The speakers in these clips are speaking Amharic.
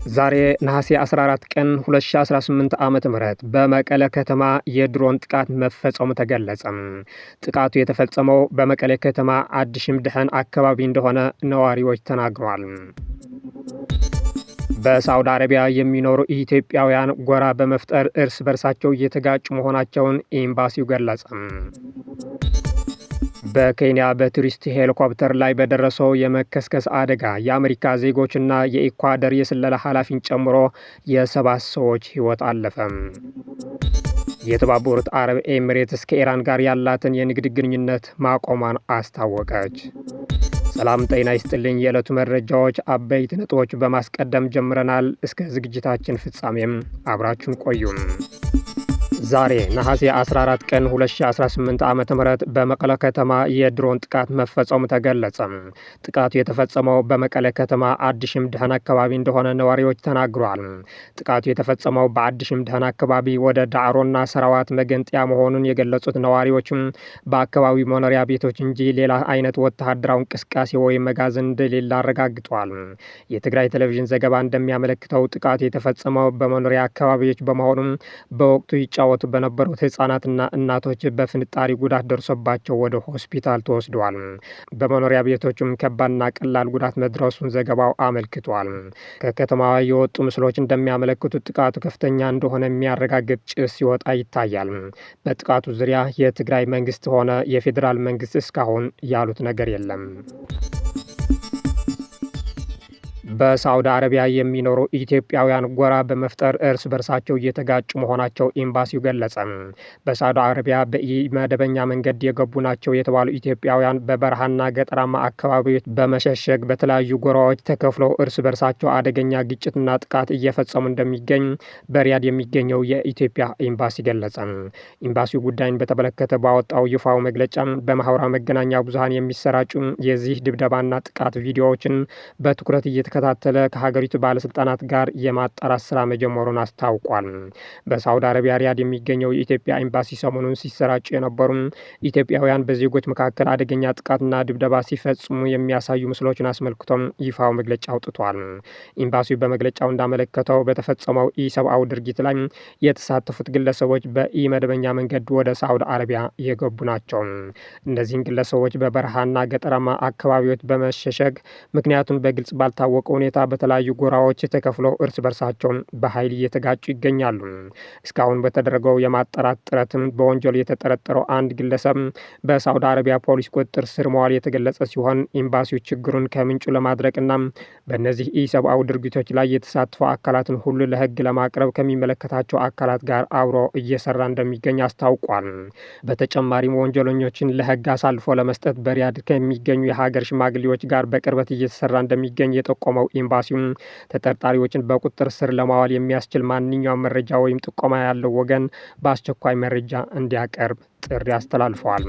ዛሬ ነሐሴ 14 ቀን 2018 ዓ.ም በመቀለ ከተማ የድሮን ጥቃት መፈጸሙ ተገለጸ። ጥቃቱ የተፈጸመው በመቀለ ከተማ አዲሽምድህን አካባቢ እንደሆነ ነዋሪዎች ተናግረዋል። በሳውዲ አረቢያ የሚኖሩ ኢትዮጵያውያን ጎራ በመፍጠር እርስ በርሳቸው እየተጋጩ መሆናቸውን ኤምባሲው ገለጸ። በኬንያ በቱሪስት ሄሊኮፕተር ላይ በደረሰው የመከስከስ አደጋ የአሜሪካ ዜጎችና የኢኳዶር የስለላ ኃላፊን ጨምሮ የ7 ሰዎች ሕይወት አለፈ። የተባበሩት አረብ ኤሚሬትስ ከኢራን ጋር ያላትን የንግድ ግንኙነት ማቆሟን አስታወቀች። ሰላም ጤና ይስጥልኝ። የዕለቱ መረጃዎች አበይት ነጥቦች በማስቀደም ጀምረናል። እስከ ዝግጅታችን ፍጻሜም አብራችሁን ቆዩም። ዛሬ ነሐሴ 14 ቀን 2018 ዓ.ም በመቀለ ከተማ የድሮን ጥቃት መፈጸሙ ተገለጸ። ጥቃቱ የተፈጸመው በመቀለ ከተማ አዲሽምድህን አካባቢ እንደሆነ ነዋሪዎች ተናግረዋል። ጥቃቱ የተፈጸመው በአዲሽምድህን አካባቢ ወደ ዳዕሮና ሰራዋት መገንጠያ መሆኑን የገለጹት ነዋሪዎችም በአካባቢው መኖሪያ ቤቶች እንጂ ሌላ አይነት ወታደራዊ እንቅስቃሴ ወይም መጋዘን እንደሌለ አረጋግጠዋል። የትግራይ ቴሌቪዥን ዘገባ እንደሚያመለክተው ጥቃቱ የተፈጸመው በመኖሪያ አካባቢዎች በመሆኑም በወቅቱ ይጫወቱ በነበሩት ህጻናትና እናቶች በፍንጣሪ ጉዳት ደርሶባቸው ወደ ሆስፒታል ተወስደዋል። በመኖሪያ ቤቶችም ከባድና ቀላል ጉዳት መድረሱን ዘገባው አመልክቷል። ከከተማዋ የወጡ ምስሎች እንደሚያመለክቱት ጥቃቱ ከፍተኛ እንደሆነ የሚያረጋግጥ ጭስ ሲወጣ ይታያል። በጥቃቱ ዙሪያ የትግራይ መንግስት ሆነ የፌዴራል መንግስት እስካሁን ያሉት ነገር የለም። በሳውዲ አረቢያ የሚኖሩ ኢትዮጵያውያን ጎራ በመፍጠር እርስ በርሳቸው እየተጋጩ መሆናቸው ኤምባሲው ገለጸ። በሳውዲ አረቢያ በመደበኛ መንገድ የገቡ ናቸው የተባሉ ኢትዮጵያውያን በበረሃና ገጠራማ አካባቢዎች በመሸሸግ በተለያዩ ጎራዎች ተከፍለው እርስ በርሳቸው አደገኛ ግጭትና ጥቃት እየፈጸሙ እንደሚገኝ በሪያድ የሚገኘው የኢትዮጵያ ኤምባሲ ገለጸ። ኤምባሲው ጉዳይን በተመለከተ ባወጣው ይፋው መግለጫ በማህበራዊ መገናኛ ብዙሃን የሚሰራጩ የዚህ ድብደባና ጥቃት ቪዲዮዎችን በትኩረት እየተከታተለ ከሀገሪቱ ባለስልጣናት ጋር የማጣራት ስራ መጀመሩን አስታውቋል። በሳውዲ አረቢያ ሪያድ የሚገኘው የኢትዮጵያ ኤምባሲ ሰሞኑን ሲሰራጩ የነበሩ ኢትዮጵያውያን በዜጎች መካከል አደገኛ ጥቃትና ድብደባ ሲፈጽሙ የሚያሳዩ ምስሎችን አስመልክቶም ይፋው መግለጫ አውጥቷል። ኤምባሲው በመግለጫው እንዳመለከተው በተፈጸመው ኢሰብአዊ ድርጊት ላይ የተሳተፉት ግለሰቦች በኢመደበኛ መንገድ ወደ ሳውዲ አረቢያ የገቡ ናቸው። እነዚህን ግለሰቦች በበረሃና ገጠራማ አካባቢዎች በመሸሸግ ምክንያቱን በግልጽ ባልታወቀ ሁኔታ በተለያዩ ጎራዎች ተከፍለው እርስ በርሳቸው በኃይል እየተጋጩ ይገኛሉ። እስካሁን በተደረገው የማጣራት ጥረትም በወንጀል የተጠረጠረው አንድ ግለሰብ በሳውዲ አረቢያ ፖሊስ ቁጥጥር ስር መዋል የተገለጸ ሲሆን ኤምባሲው ችግሩን ከምንጩ ለማድረቅና በእነዚህ ኢሰብአዊ ድርጊቶች ላይ የተሳተፉ አካላትን ሁሉ ለሕግ ለማቅረብ ከሚመለከታቸው አካላት ጋር አብሮ እየሰራ እንደሚገኝ አስታውቋል። በተጨማሪም ወንጀለኞችን ለሕግ አሳልፎ ለመስጠት በሪያድ ከሚገኙ የሀገር ሽማግሌዎች ጋር በቅርበት እየተሰራ እንደሚገኝ የጠቆመው ኤምባሲው ተጠርጣሪዎችን በቁጥጥር ስር ለማዋል የሚያስችል ማንኛውም መረጃ ወይም ጥቆማ ያለው ወገን በአስቸኳይ መረጃ እንዲያቀርብ ጥሪ አስተላልፈዋል።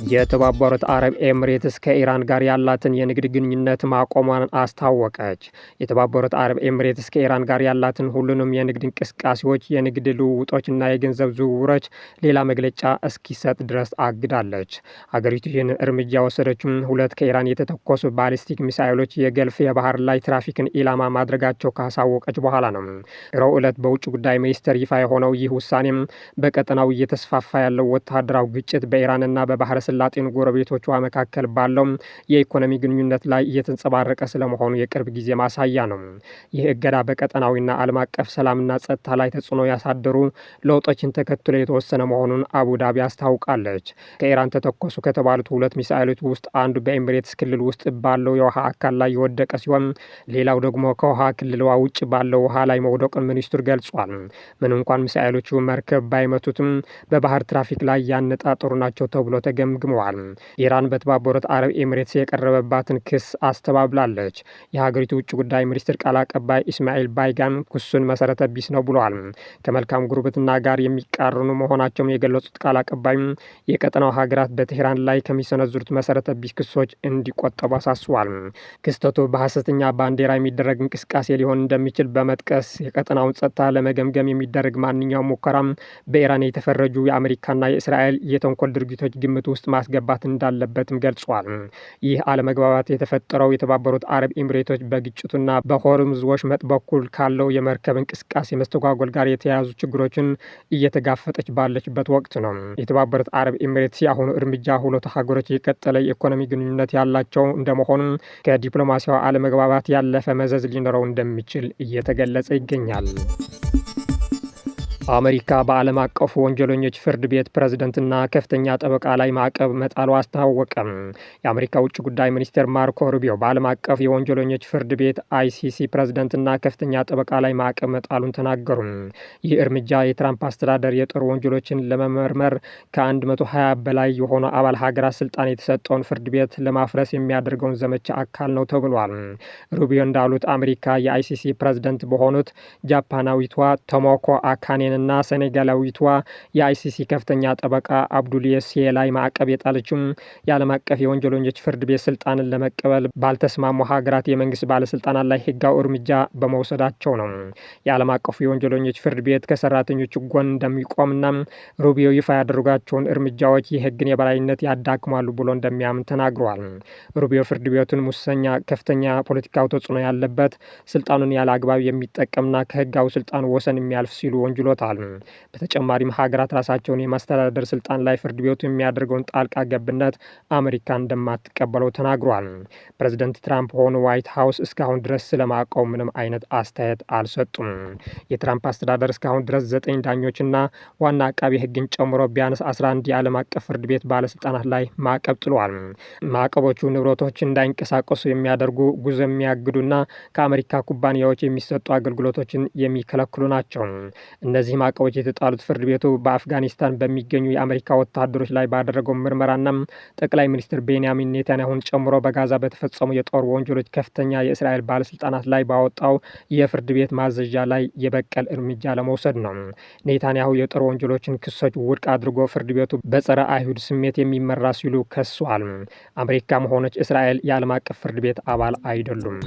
የተባበሩት አረብ ኤሚሬትስ ከኢራን ጋር ያላትን የንግድ ግንኙነት ማቆሟን አስታወቀች። የተባበሩት አረብ ኤሚሬትስ ከኢራን ጋር ያላትን ሁሉንም የንግድ እንቅስቃሴዎች፣ የንግድ ልውውጦችና የገንዘብ ዝውውሮች ሌላ መግለጫ እስኪሰጥ ድረስ አግዳለች። ሀገሪቱ ይህን እርምጃ ወሰደችም ሁለት ከኢራን የተተኮሱ ባሊስቲክ ሚሳይሎች የገልፍ የባህር ላይ ትራፊክን ኢላማ ማድረጓቸው ካሳወቀች በኋላ ነው። ረቡዕ ዕለት በውጭ ጉዳይ ሚኒስቴር ይፋ የሆነው ይህ ውሳኔም በቀጠናው እየተስፋፋ ያለው ወታደራዊ ግጭት በኢራንና በባህረ ሰላጤን ጎረቤቶቿ መካከል ባለው የኢኮኖሚ ግንኙነት ላይ እየተንጸባረቀ ስለመሆኑ የቅርብ ጊዜ ማሳያ ነው። ይህ እገዳ በቀጠናዊና ዓለም አቀፍ ሰላምና ጸጥታ ላይ ተጽዕኖ ያሳደሩ ለውጦችን ተከትሎ የተወሰነ መሆኑን አቡዳቢ አስታውቃለች። ከኢራን ተተኮሱ ከተባሉት ሁለት ሚሳኤሎች ውስጥ አንዱ በኤሚሬትስ ክልል ውስጥ ባለው የውሃ አካል ላይ የወደቀ ሲሆን ሌላው ደግሞ ከውሃ ክልሏ ውጭ ባለው ውሃ ላይ መውደቁን ሚኒስትሩ ገልጿል። ምን እንኳን ሚሳኤሎቹ መርከብ ባይመቱትም በባህር ትራፊክ ላይ ያነጣጠሩ ናቸው ተብሎ ተገምቷል። ገምግመዋል። ኢራን በተባበሩት አረብ ኤሚሬትስ የቀረበባትን ክስ አስተባብላለች። የሀገሪቱ ውጭ ጉዳይ ሚኒስትር ቃል አቀባይ ኢስማኤል ባይጋን ክሱን መሰረተ ቢስ ነው ብለዋል። ከመልካም ጉርብትና ጋር የሚቃረኑ መሆናቸውን የገለጹት ቃል አቀባይ የቀጠናው ሀገራት በቴህራን ላይ ከሚሰነዝሩት መሰረተ ቢስ ክሶች እንዲቆጠቡ አሳስቧል። ክስተቱ በሐሰተኛ ባንዲራ የሚደረግ እንቅስቃሴ ሊሆን እንደሚችል በመጥቀስ የቀጠናውን ጸጥታ ለመገምገም የሚደረግ ማንኛውም ሙከራም በኢራን የተፈረጁ የአሜሪካና የእስራኤል የተንኮል ድርጊቶች ግምት ውስጥ ማስገባት እንዳለበትም ገልጿል። ይህ አለመግባባት የተፈጠረው የተባበሩት አረብ ኤሚሬቶች በግጭቱና በሆርሙዝ ወሽመጥ በኩል ካለው የመርከብ እንቅስቃሴ መስተጓጎል ጋር የተያያዙ ችግሮችን እየተጋፈጠች ባለችበት ወቅት ነው። የተባበሩት አረብ ኤሚሬትስ የአሁኑ እርምጃ ሁለቱ ሀገሮች የቀጠለ የኢኮኖሚ ግንኙነት ያላቸው እንደመሆኑ ከዲፕሎማሲያዊ አለመግባባት ያለፈ መዘዝ ሊኖረው እንደሚችል እየተገለጸ ይገኛል። አሜሪካ በዓለም አቀፉ ወንጀለኞች ፍርድ ቤት ፕሬዝደንትና ከፍተኛ ጠበቃ ላይ ማዕቀብ መጣሉ አስታወቀም። የአሜሪካ ውጭ ጉዳይ ሚኒስቴር ማርኮ ሩቢዮ በዓለም አቀፍ የወንጀለኞች ፍርድ ቤት አይሲሲ ፕሬዝደንትና ከፍተኛ ጠበቃ ላይ ማዕቀብ መጣሉን ተናገሩ። ይህ እርምጃ የትራምፕ አስተዳደር የጦር ወንጀሎችን ለመመርመር ከ120 በላይ የሆኑ አባል ሀገራት ስልጣን የተሰጠውን ፍርድ ቤት ለማፍረስ የሚያደርገውን ዘመቻ አካል ነው ተብሏል። ሩቢዮ እንዳሉት አሜሪካ የአይሲሲ ፕሬዝደንት በሆኑት ጃፓናዊቷ ቶሞኮ አካኔን እና ሴኔጋላዊቷ የአይሲሲ ከፍተኛ ጠበቃ አብዱል የሴ ላይ ማዕቀብ የጣለችው የዓለም አቀፍ የወንጀለኞች ፍርድ ቤት ስልጣንን ለመቀበል ባልተስማሙ ሀገራት የመንግስት ባለስልጣናት ላይ ህጋዊ እርምጃ በመውሰዳቸው ነው። የዓለም አቀፉ የወንጀለኞች ፍርድ ቤት ከሰራተኞቹ ጎን እንደሚቆምና ሩቢዮ ይፋ ያደረጓቸውን እርምጃዎች የህግን የበላይነት ያዳክማሉ ብሎ እንደሚያምን ተናግረዋል። ሩቢዮ ፍርድ ቤቱን ሙሰኛ፣ ከፍተኛ ፖለቲካዊ ተጽዕኖ ያለበት፣ ስልጣኑን ያለ አግባብ የሚጠቀምና ከህጋዊ ስልጣን ወሰን የሚያልፍ ሲሉ ወንጅሎታል። በተጨማሪም ሀገራት ራሳቸውን የማስተዳደር ስልጣን ላይ ፍርድ ቤቱ የሚያደርገውን ጣልቃ ገብነት አሜሪካ እንደማትቀበለው ተናግሯል። ፕሬዝደንት ትራምፕ ሆኑ ዋይት ሀውስ እስካሁን ድረስ ስለማዕቀቡ ምንም አይነት አስተያየት አልሰጡም። የትራምፕ አስተዳደር እስካሁን ድረስ 9 ዳኞችና ዋና አቃቢ ህግን ጨምሮ ቢያንስ 11 የዓለም አቀፍ ፍርድ ቤት ባለስልጣናት ላይ ማዕቀብ ጥሏል። ማዕቀቦቹ ንብረቶች እንዳይንቀሳቀሱ የሚያደርጉ፣ ጉዞ የሚያግዱና ከአሜሪካ ኩባንያዎች የሚሰጡ አገልግሎቶችን የሚከለክሉ ናቸው። እነዚህ ማዕቀቦች የተጣሉት ፍርድ ቤቱ በአፍጋኒስታን በሚገኙ የአሜሪካ ወታደሮች ላይ ባደረገው ምርመራና ጠቅላይ ሚኒስትር ቤንያሚን ኔታንያሁን ጨምሮ በጋዛ በተፈጸሙ የጦር ወንጀሎች ከፍተኛ የእስራኤል ባለስልጣናት ላይ ባወጣው የፍርድ ቤት ማዘዣ ላይ የበቀል እርምጃ ለመውሰድ ነው። ኔታንያሁ የጦር ወንጀሎችን ክሶች ውድቅ አድርጎ ፍርድ ቤቱ በጸረ አይሁድ ስሜት የሚመራ ሲሉ ከሷል። አሜሪካም ሆነች እስራኤል የዓለም አቀፍ ፍርድ ቤት አባል አይደሉም።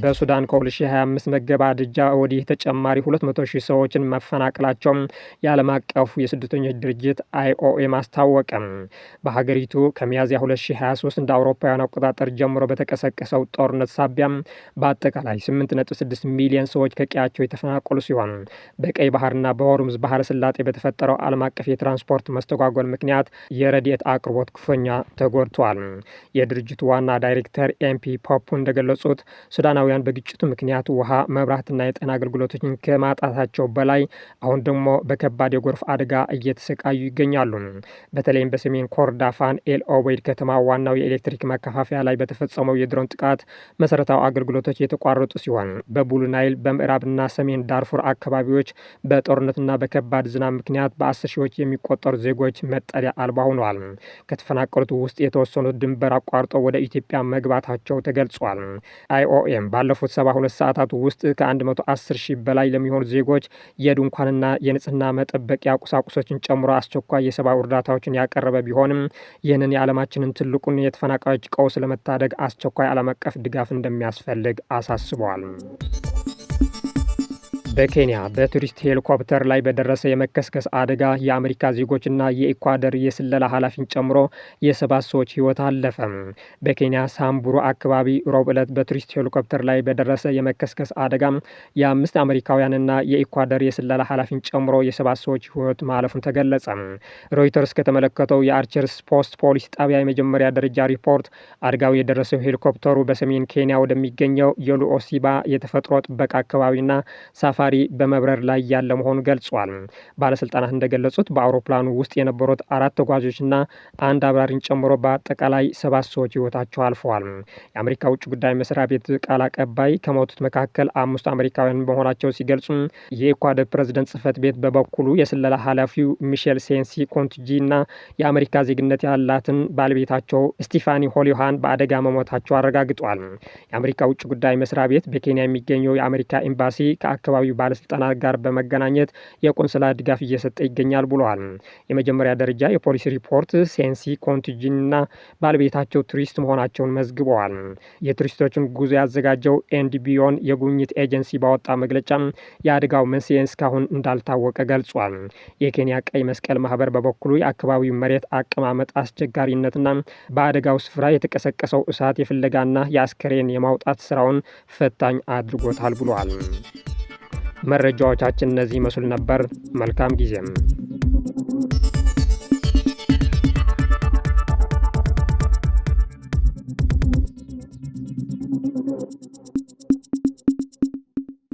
በሱዳን ከ2025 መገባደጃ ወዲህ ተጨማሪ 200,000 ሰዎችን መፈናቀላቸውን የዓለም አቀፉ የስደተኞች ድርጅት አይኦኤም አስታወቀ። በሀገሪቱ ከሚያዝያ 2023 እንደ አውሮፓውያን አቆጣጠር ጀምሮ በተቀሰቀሰው ጦርነት ሳቢያ በአጠቃላይ 8.6 ሚሊዮን ሰዎች ከቀያቸው የተፈናቀሉ ሲሆን በቀይ ባህርና በሆርሙዝ ባህረ ሰላጤ በተፈጠረው ዓለም አቀፍ የትራንስፖርት መስተጓጎል ምክንያት የረድኤት አቅርቦት ክፉኛ ተጎድቷል። የድርጅቱ ዋና ዳይሬክተር ኤምፒ ፖፑ እንደገለጹት ሱዳናውያን በግጭቱ ምክንያት ውሃ፣ መብራትና የጤና አገልግሎቶችን ከማጣታቸው በላይ አሁን ደግሞ በከባድ የጎርፍ አደጋ እየተሰቃዩ ይገኛሉ። በተለይም በሰሜን ኮርዳፋን ኤል ኦቤይድ ከተማ ዋናው የኤሌክትሪክ ማከፋፈያ ላይ በተፈጸመው የድሮን ጥቃት መሰረታዊ አገልግሎቶች የተቋረጡ ሲሆን በቡሉ ናይል፣ በምዕራብና ሰሜን ዳርፉር አካባቢዎች በጦርነትና በከባድ ዝናብ ምክንያት በ10 ሺዎች የሚቆጠሩ ዜጎች መጠለያ አልባ ሆነዋል። ከተፈናቀሉት ውስጥ የተወሰኑት ድንበር አቋርጠው ወደ ኢትዮጵያ መግባታቸው ተገልጿል። አይኦኤም ባለፉት 72 ሰዓታት ውስጥ ከ110,000 በላይ ለሚሆኑ ዜጎች የድንኳንና የንጽህና መጠበቂያ ቁሳቁሶችን ጨምሮ አስቸኳይ የሰብአዊ እርዳታዎችን ያቀረበ ቢሆንም ይህንን የዓለማችንን ትልቁን የተፈናቃዮች ቀውስ ለመታደግ አስቸኳይ ዓለም አቀፍ ድጋፍ እንደሚያስፈልግ አሳስበዋል። በኬንያ በቱሪስት ሄሊኮፕተር ላይ በደረሰ የመከስከስ አደጋ የአሜሪካ ዜጎችና የኢኳዶር የስለላ ኃላፊን ጨምሮ የ7 ሰዎች ሕይወት አለፈ። በኬንያ ሳምቡሩ አካባቢ ሮብ ዕለት በቱሪስት ሄሊኮፕተር ላይ በደረሰ የመከስከስ አደጋ የ5 አሜሪካውያንና የኢኳዶር የስለላ ኃላፊን ጨምሮ የ7 ሰዎች ሕይወት ማለፉን ተገለጸ። ሮይተርስ ከተመለከተው የአርቸርስ ፖስት ፖሊስ ጣቢያ የመጀመሪያ ደረጃ ሪፖርት አደጋው የደረሰው ሄሊኮፕተሩ በሰሜን ኬንያ ወደሚገኘው የሉኦሲባ የተፈጥሮ ጥበቃ አካባቢና ሳፋሪ ተሳፋሪ በመብረር ላይ ያለ መሆኑ ገልጿል። ባለስልጣናት እንደገለጹት በአውሮፕላኑ ውስጥ የነበሩት 4 ተጓዦችና አንድ አብራሪን ጨምሮ በአጠቃላይ 7 ሰዎች ህይወታቸው አልፈዋል። የአሜሪካ ውጭ ጉዳይ መስሪያ ቤት ቃል አቀባይ ከሞቱት መካከል 5 አሜሪካውያን መሆናቸው ሲገልጹ የኢኳዶር ፕሬዝዳንት ጽህፈት ቤት በበኩሉ የስለላ ኃላፊው ሚሼል ሴንሲ ኮንቲጂ እና የአሜሪካ ዜግነት ያላትን ባለቤታቸው ስቲፋኒ ሆሊሃን በአደጋ መሞታቸው አረጋግጧል። የአሜሪካ ውጭ ጉዳይ መስሪያ ቤት በኬንያ የሚገኘው የአሜሪካ ኤምባሲ ከአካባቢው ባለስልጣናት ጋር በመገናኘት የቆንስላ ድጋፍ እየሰጠ ይገኛል ብሏል። የመጀመሪያ ደረጃ የፖሊስ ሪፖርት ሴንሲ ኮንቲጂና ባለቤታቸው ቱሪስት መሆናቸውን መዝግበዋል። የቱሪስቶችን ጉዞ ያዘጋጀው ኤንዲቢዮን የጉብኝት ኤጀንሲ ባወጣ መግለጫ የአደጋው መንስኤ እስካሁን እንዳልታወቀ ገልጿል። የኬንያ ቀይ መስቀል ማህበር በበኩሉ የአካባቢው መሬት አቀማመጥ አስቸጋሪነትና በአደጋው ስፍራ የተቀሰቀሰው እሳት የፍለጋና የአስከሬን የማውጣት ስራውን ፈታኝ አድርጎታል ብሏል። መረጃዎቻችን እነዚህ ይመስሉ ነበር። መልካም ጊዜም